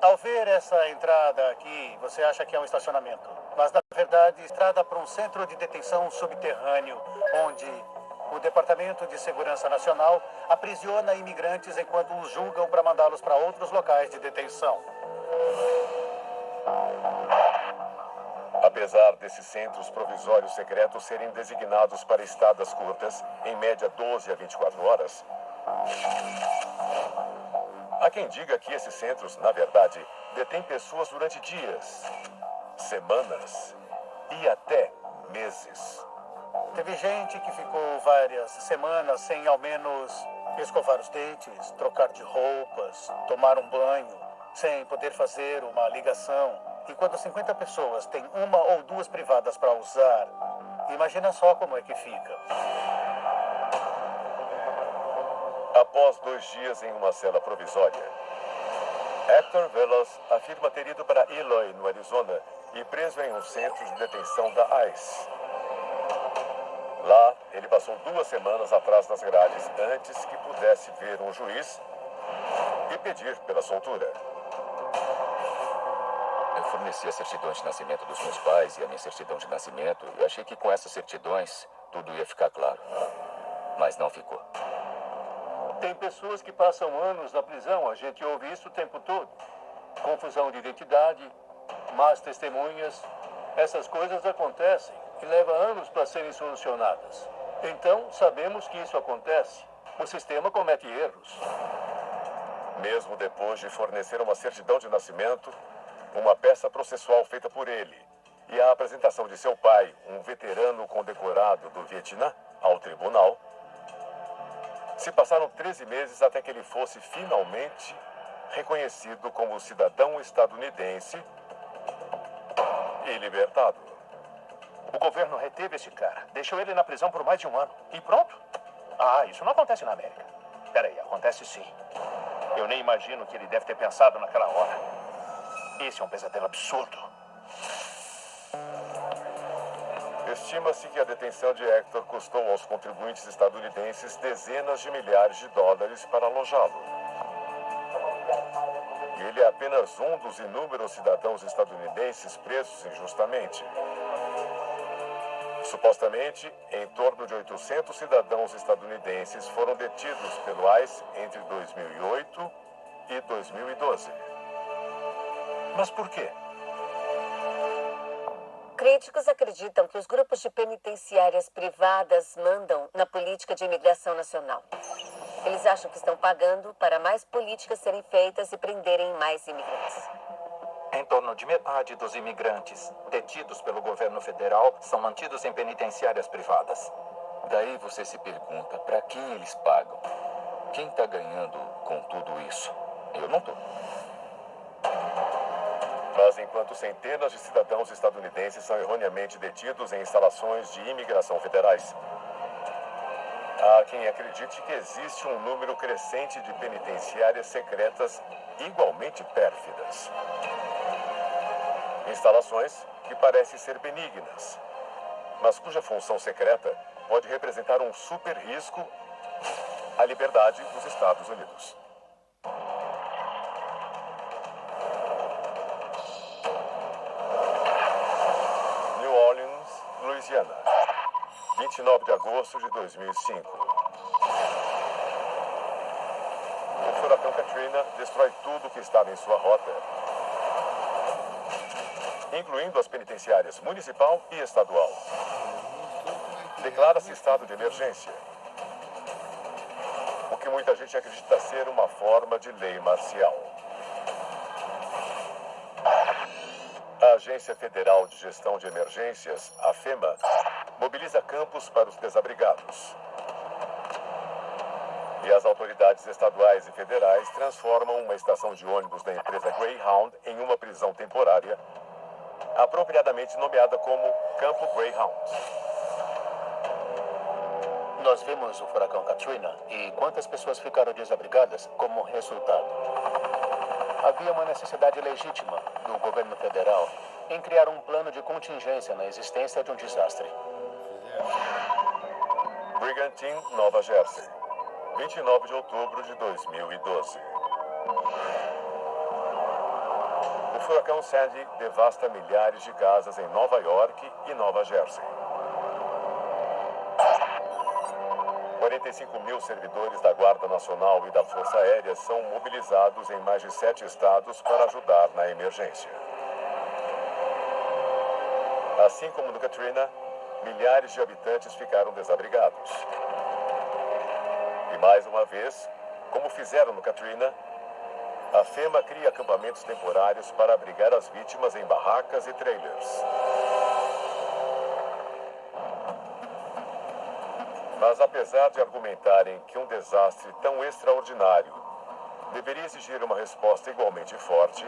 Ao ver essa entrada aqui, você acha que é um estacionamento. Mas, na verdade, estrada para um centro de detenção subterrâneo, onde o Departamento de Segurança Nacional aprisiona imigrantes enquanto os julgam para mandá-los para outros locais de detenção. Apesar desses centros provisórios secretos serem designados para estadas curtas, em média 12 a 24 horas, há quem diga que esses centros, na verdade, detêm pessoas durante dias, semanas e até meses. Teve gente que ficou várias semanas sem ao menos escovar os dentes, trocar de roupas, tomar um banho, sem poder fazer uma ligação. E quando 50 pessoas têm uma ou duas privadas para usar, imagina só como é que fica. Após 2 dias em uma cela provisória, Hector Veloz afirma ter ido para Eloy, no Arizona, e preso em um centro de detenção da ICE. Lá, ele passou 2 semanas atrás das grades antes que pudesse ver um juiz e pedir pela soltura. Eu forneci as certidões de nascimento dos meus pais e a minha certidão de nascimento. E achei que com essas certidões tudo ia ficar claro. Mas não ficou. Tem pessoas que passam anos na prisão, a gente ouve isso o tempo todo. Confusão de identidade, más testemunhas, essas coisas acontecem e levam anos para serem solucionadas. Então, sabemos que isso acontece. O sistema comete erros. Mesmo depois de fornecer uma certidão de nascimento, uma peça processual feita por ele e a apresentação de seu pai, um veterano condecorado do Vietnã, ao tribunal, se passaram 13 meses até que ele fosse finalmente reconhecido como cidadão estadunidense e libertado. O governo reteve esse cara, deixou ele na prisão por mais de 1 ano. E pronto? Ah, isso não acontece na América. Peraí, acontece sim. Eu nem imagino o que ele deve ter pensado naquela hora. Esse é um pesadelo absurdo. Estima-se que a detenção de Hector custou aos contribuintes estadunidenses dezenas de milhares de dólares para alojá-lo. E ele é apenas um dos inúmeros cidadãos estadunidenses presos injustamente. Supostamente, em torno de 800 cidadãos estadunidenses foram detidos pelo ICE entre 2008 e 2012. Mas por quê? Críticos acreditam que os grupos de penitenciárias privadas mandam na política de imigração nacional. Eles acham que estão pagando para mais políticas serem feitas e prenderem mais imigrantes. Em torno de metade dos imigrantes detidos pelo governo federal são mantidos em penitenciárias privadas. Daí você se pergunta, para quem eles pagam? Quem está ganhando com tudo isso? Eu não estou. Mas enquanto centenas de cidadãos estadunidenses são erroneamente detidos em instalações de imigração federais, há quem acredite que existe um número crescente de penitenciárias secretas igualmente pérfidas. Instalações que parecem ser benignas, mas cuja função secreta pode representar um super risco à liberdade dos Estados Unidos. New Orleans, Louisiana, 29 de agosto de 2005. O furacão Katrina destrói tudo que estava em sua rota, incluindo as penitenciárias municipal e estadual. Declara-se estado de emergência, o que muita gente acredita ser uma forma de lei marcial. A Agência Federal de Gestão de Emergências, a FEMA, mobiliza campos para os desabrigados. E as autoridades estaduais e federais transformam uma estação de ônibus da empresa Greyhound em uma prisão temporária, apropriadamente nomeada como Campo Greyhound. Nós vimos o furacão Katrina e quantas pessoas ficaram desabrigadas como resultado. Havia uma necessidade legítima do governo federal em criar um plano de contingência na existência de um desastre. Brigantine, Nova Jersey, 29 de outubro de 2012. furacão Sandy devasta milhares de casas em Nova York e Nova Jersey. 45 mil servidores da Guarda Nacional e da Força Aérea são mobilizados em mais de 7 estados para ajudar na emergência. Assim como no Katrina, milhares de habitantes ficaram desabrigados. E mais uma vez, como fizeram no Katrina, a FEMA cria acampamentos temporários para abrigar as vítimas em barracas e trailers. Mas apesar de argumentarem que um desastre tão extraordinário deveria exigir uma resposta igualmente forte,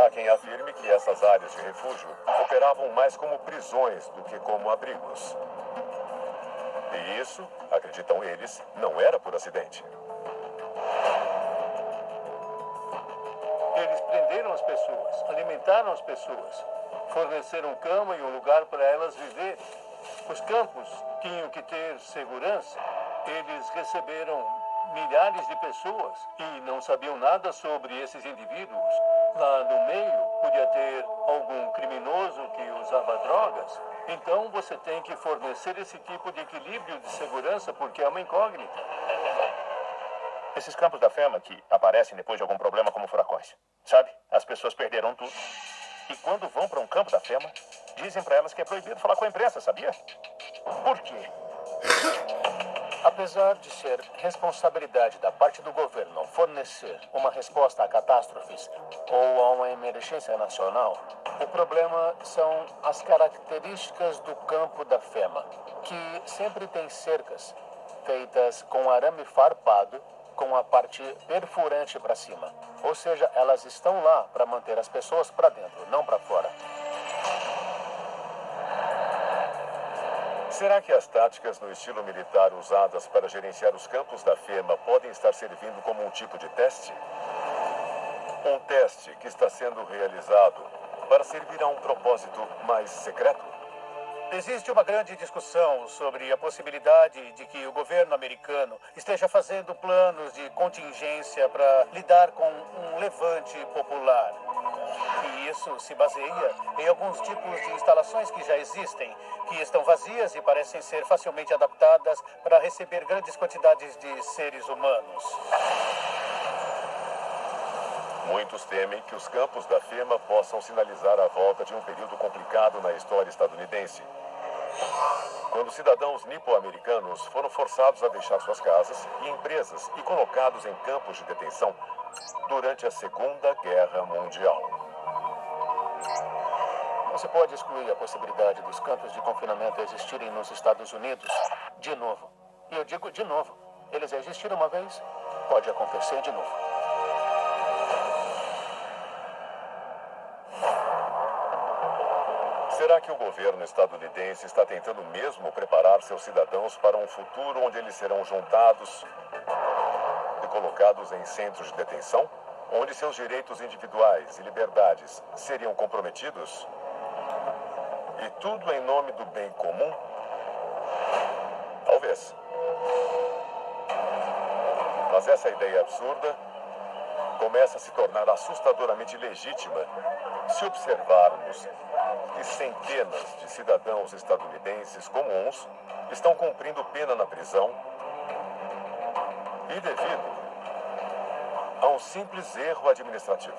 há quem afirme que essas áreas de refúgio operavam mais como prisões do que como abrigos. E isso, acreditam eles, não era por acidente. Eles prenderam as pessoas, alimentaram as pessoas, forneceram cama e um lugar para elas viverem. Os campos tinham que ter segurança. Eles receberam milhares de pessoas e não sabiam nada sobre esses indivíduos. Lá no meio, podia ter algum criminoso que usava drogas. Então, você tem que fornecer esse tipo de equilíbrio de segurança porque é uma incógnita. Esses campos da FEMA que aparecem depois de algum problema como furacões. Sabe? As pessoas perderam tudo. E quando vão para um campo da FEMA, dizem para elas que é proibido falar com a imprensa, sabia? Por quê? Apesar de ser responsabilidade da parte do governo fornecer uma resposta a catástrofes ou a uma emergência nacional, o problema são as características do campo da FEMA, que sempre tem cercas feitas com arame farpado com a parte perfurante para cima. Ou seja, elas estão lá para manter as pessoas para dentro, não para fora. Será que as táticas no estilo militar usadas para gerenciar os campos da FEMA podem estar servindo como um tipo de teste? Um teste que está sendo realizado para servir a um propósito mais secreto? Existe uma grande discussão sobre a possibilidade de que o governo americano esteja fazendo planos de contingência para lidar com um levante popular. E isso se baseia em alguns tipos de instalações que já existem, que estão vazias e parecem ser facilmente adaptadas para receber grandes quantidades de seres humanos. Muitos temem que os campos da FEMA possam sinalizar a volta de um período complicado na história estadunidense, quando cidadãos nipo-americanos foram forçados a deixar suas casas e empresas e colocados em campos de detenção durante a Segunda Guerra Mundial. Você pode excluir a possibilidade dos campos de confinamento existirem nos Estados Unidos de novo. E eu digo de novo. Eles já existiram uma vez, pode acontecer de novo. Será que o governo estadunidense está tentando mesmo preparar seus cidadãos para um futuro onde eles serão juntados e colocados em centros de detenção? Onde seus direitos individuais e liberdades seriam comprometidos? E tudo em nome do bem comum? Talvez. Mas essa ideia absurda começa a se tornar assustadoramente legítima se observarmos que centenas de cidadãos estadunidenses comuns estão cumprindo pena na prisão e devido a um simples erro administrativo.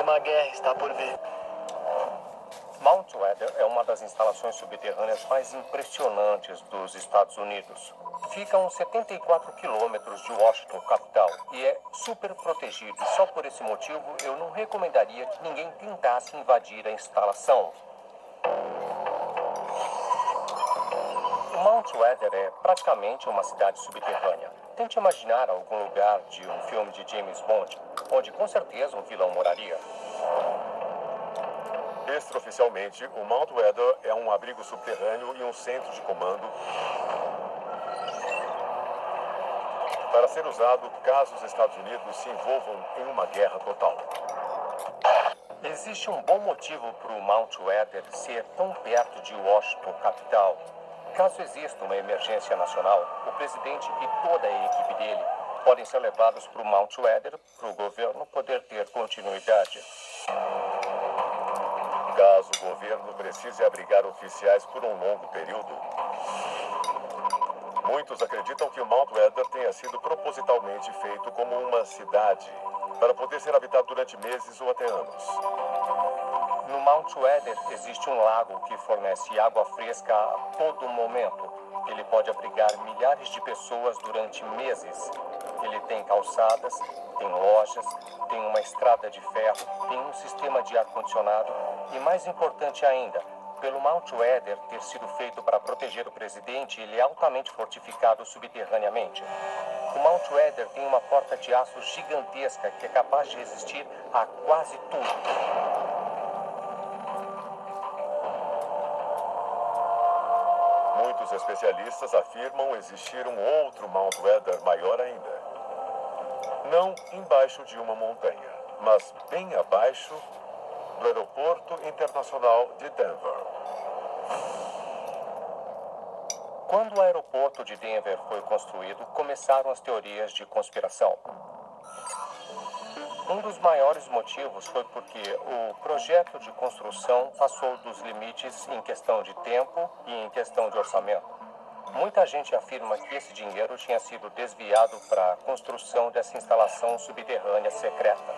Uma guerra está por vir. Mount Weather é uma das instalações subterrâneas mais impressionantes dos Estados Unidos. Fica a uns 74 quilômetros de Washington, capital, e é super protegido. E só por esse motivo eu não recomendaria que ninguém tentasse invadir a instalação. O Mount Weather é praticamente uma cidade subterrânea. Tente imaginar algum lugar de um filme de James Bond, onde com certeza um vilão moraria. Extraoficialmente, o Mount Weather é um abrigo subterrâneo e um centro de comando para ser usado caso os Estados Unidos se envolvam em uma guerra total. Existe um bom motivo para o Mount Weather ser tão perto de Washington, capital. Caso exista uma emergência nacional, o presidente e toda a equipe dele podem ser levados para o Mount Weather para o governo poder ter continuidade. Caso o governo precise abrigar oficiais por um longo período, muitos acreditam que o Mount Weather tenha sido propositalmente feito como uma cidade para poder ser habitado durante meses ou até anos. No Mount Weather existe um lago que fornece água fresca a todo momento. Ele pode abrigar milhares de pessoas durante meses. Ele tem calçadas, tem lojas, tem uma estrada de ferro, tem um sistema de ar-condicionado e, mais importante ainda, pelo Mount Weather ter sido feito para proteger o presidente, ele é altamente fortificado subterraneamente. O Mount Weather tem uma porta de aço gigantesca que é capaz de resistir a quase tudo. Muitos especialistas afirmam existir um outro Mount Weather maior ainda. Não embaixo de uma montanha, mas bem abaixo do Aeroporto Internacional de Denver. Quando o aeroporto de Denver foi construído, começaram as teorias de conspiração. Um dos maiores motivos foi porque o projeto de construção passou dos limites em questão de tempo e em questão de orçamento. Muita gente afirma que esse dinheiro tinha sido desviado para a construção dessa instalação subterrânea secreta.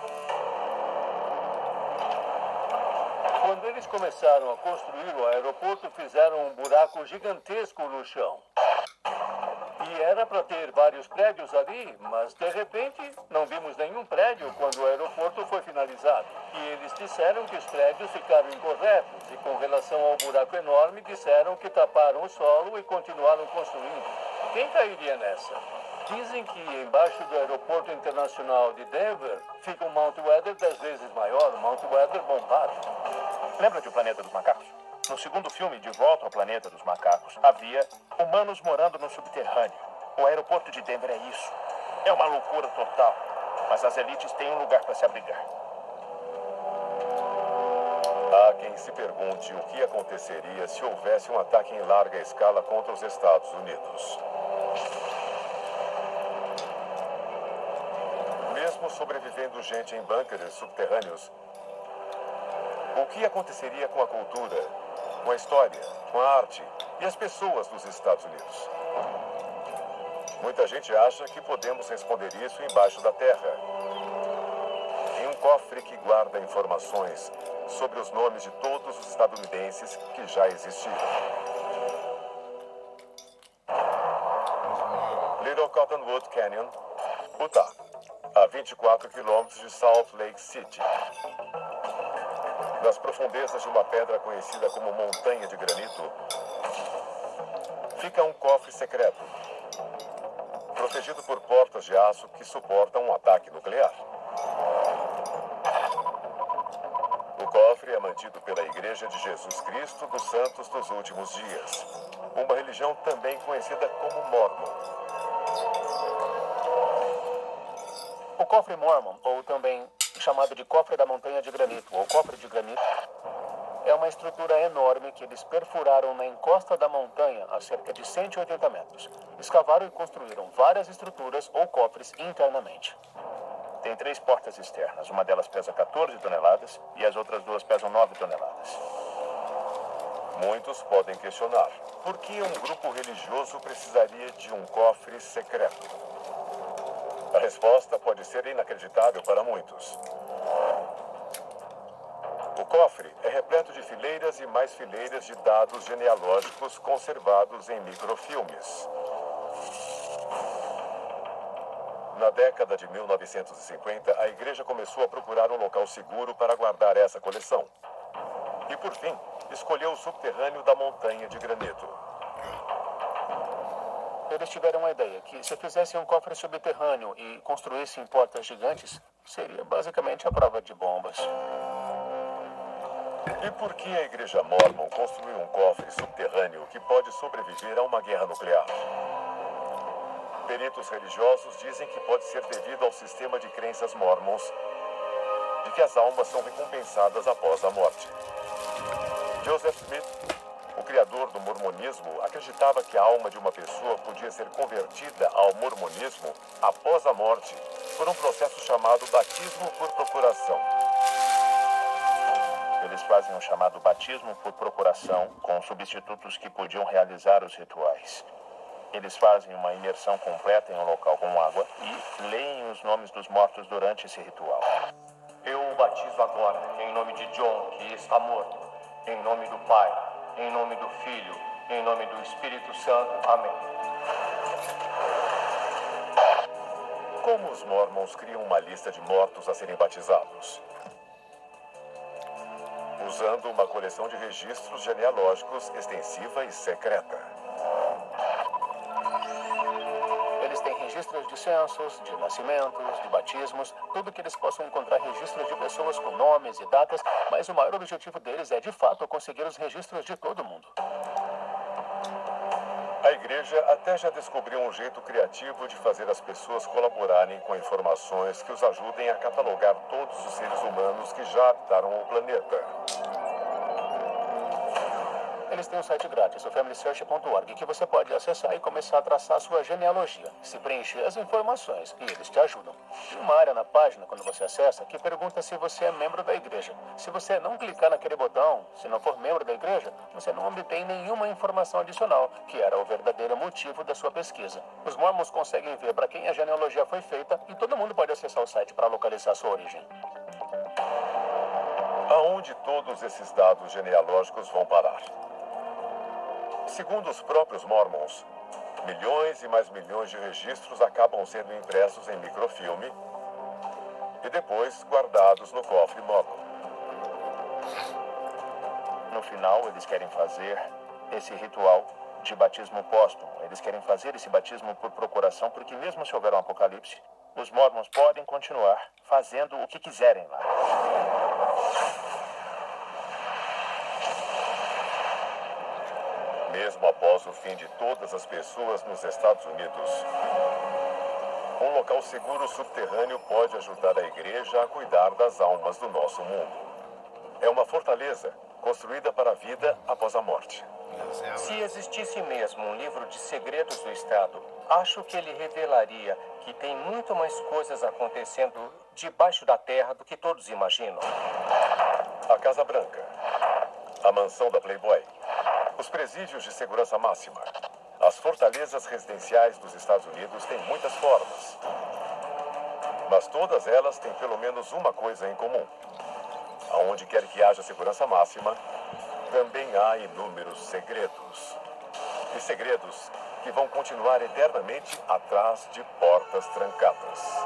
Quando eles começaram a construir o aeroporto, fizeram um buraco gigantesco no chão. E era para ter vários prédios ali, mas de repente não vimos nenhum prédio quando o aeroporto foi finalizado. E eles disseram que os prédios ficaram incorretos e, com relação ao buraco enorme, disseram que taparam o solo e continuaram construindo. Quem cairia nessa? Dizem que embaixo do Aeroporto Internacional de Denver fica um Mount Weather 10 vezes maior, um Mount Weather bombado. Lembra de O Planeta dos Macacos? No segundo filme, De Volta ao Planeta dos Macacos, havia humanos morando no subterrâneo. O aeroporto de Denver é isso. É uma loucura total. Mas as elites têm um lugar para se abrigar. Há quem se pergunte o que aconteceria se houvesse um ataque em larga escala contra os Estados Unidos. Mesmo sobrevivendo gente em bunkers subterrâneos, o que aconteceria com a cultura, com a história, com a arte e as pessoas dos Estados Unidos? Muita gente acha que podemos responder isso embaixo da terra, em um cofre que guarda informações sobre os nomes de todos os estadunidenses que já existiram. Little Cottonwood Canyon, Utah, a 24 quilômetros de Salt Lake City. Nas profundezas de uma pedra conhecida como Montanha de Granito, fica um cofre secreto, protegido por portas de aço que suportam um ataque nuclear. O cofre é mantido pela Igreja de Jesus Cristo dos Santos dos Últimos Dias, uma religião também conhecida como Mormon. O cofre Mormon, ou também chamado de cofre da Montanha de Granito, ou cofre de granito, é uma estrutura enorme que eles perfuraram na encosta da montanha a cerca de 180 metros. Escavaram e construíram várias estruturas ou cofres internamente. Tem 3 portas externas. Uma delas pesa 14 toneladas e as outras 2 pesam 9 toneladas. Muitos podem questionar por que um grupo religioso precisaria de um cofre secreto. A resposta pode ser inacreditável para muitos. O cofre é repleto de fileiras e mais fileiras de dados genealógicos conservados em microfilmes. Na década de 1950, a igreja começou a procurar um local seguro para guardar essa coleção. E, por fim, escolheu o subterrâneo da Montanha de Granito. Eles tiveram uma ideia que, se fizessem um cofre subterrâneo e construíssem portas gigantes, seria basicamente a prova de bombas. E por que a Igreja Mormon construiu um cofre subterrâneo que pode sobreviver a uma guerra nuclear? Peritos religiosos dizem que pode ser devido ao sistema de crenças mormons, de que as almas são recompensadas após a morte. Joseph Smith, O criador do mormonismo acreditava que a alma de uma pessoa podia ser convertida ao mormonismo após a morte por um processo chamado batismo por procuração. Eles fazem um chamado batismo por procuração com substitutos que podiam realizar os rituais. Eles fazem uma imersão completa em um local com água e leem os nomes dos mortos durante esse ritual. Eu o batizo agora, em nome de John, que está morto. Em nome do Pai, em nome do Filho, em nome do Espírito Santo. Amém. Como os mormons criam uma lista de mortos a serem batizados? Usando uma coleção de registros genealógicos extensiva e secreta. Eles têm registros de censos, de nascimentos, de batismos, tudo que eles possam encontrar registros de pessoas com nomes e datas, mas o maior objetivo deles é, de fato, conseguir os registros de todo mundo. A igreja até já descobriu um jeito criativo de fazer as pessoas colaborarem com informações que os ajudem a catalogar todos os seres humanos que já habitaram o planeta. Eles têm um site grátis, o familysearch.org, que você pode acessar e começar a traçar a sua genealogia, se preencher as informações, e eles te ajudam. Tem uma área na página, quando você acessa, que pergunta se você é membro da igreja. Se você não clicar naquele botão, se não for membro da igreja, você não obtém nenhuma informação adicional, que era o verdadeiro motivo da sua pesquisa. Os mormons conseguem ver para quem a genealogia foi feita, e todo mundo pode acessar o site para localizar sua origem. Aonde todos esses dados genealógicos vão parar? Segundo os próprios mormons, milhões e mais milhões de registros acabam sendo impressos em microfilme e depois guardados no cofre mormon. No final, eles querem fazer esse ritual de batismo póstumo. Eles querem fazer esse batismo por procuração, porque mesmo se houver um apocalipse, os mormons podem continuar fazendo o que quiserem lá. Mesmo após o fim de todas as pessoas nos Estados Unidos, um local seguro subterrâneo pode ajudar a igreja a cuidar das almas do nosso mundo. É uma fortaleza construída para a vida após a morte. Se existisse mesmo um livro de segredos do Estado, acho que ele revelaria que tem muito mais coisas acontecendo debaixo da terra do que todos imaginam. A Casa Branca, a mansão da Playboy, os presídios de segurança máxima, as fortalezas residenciais dos Estados Unidos têm muitas formas. Mas todas elas têm pelo menos uma coisa em comum. Aonde quer que haja segurança máxima, também há inúmeros segredos. E segredos que vão continuar eternamente atrás de portas trancadas.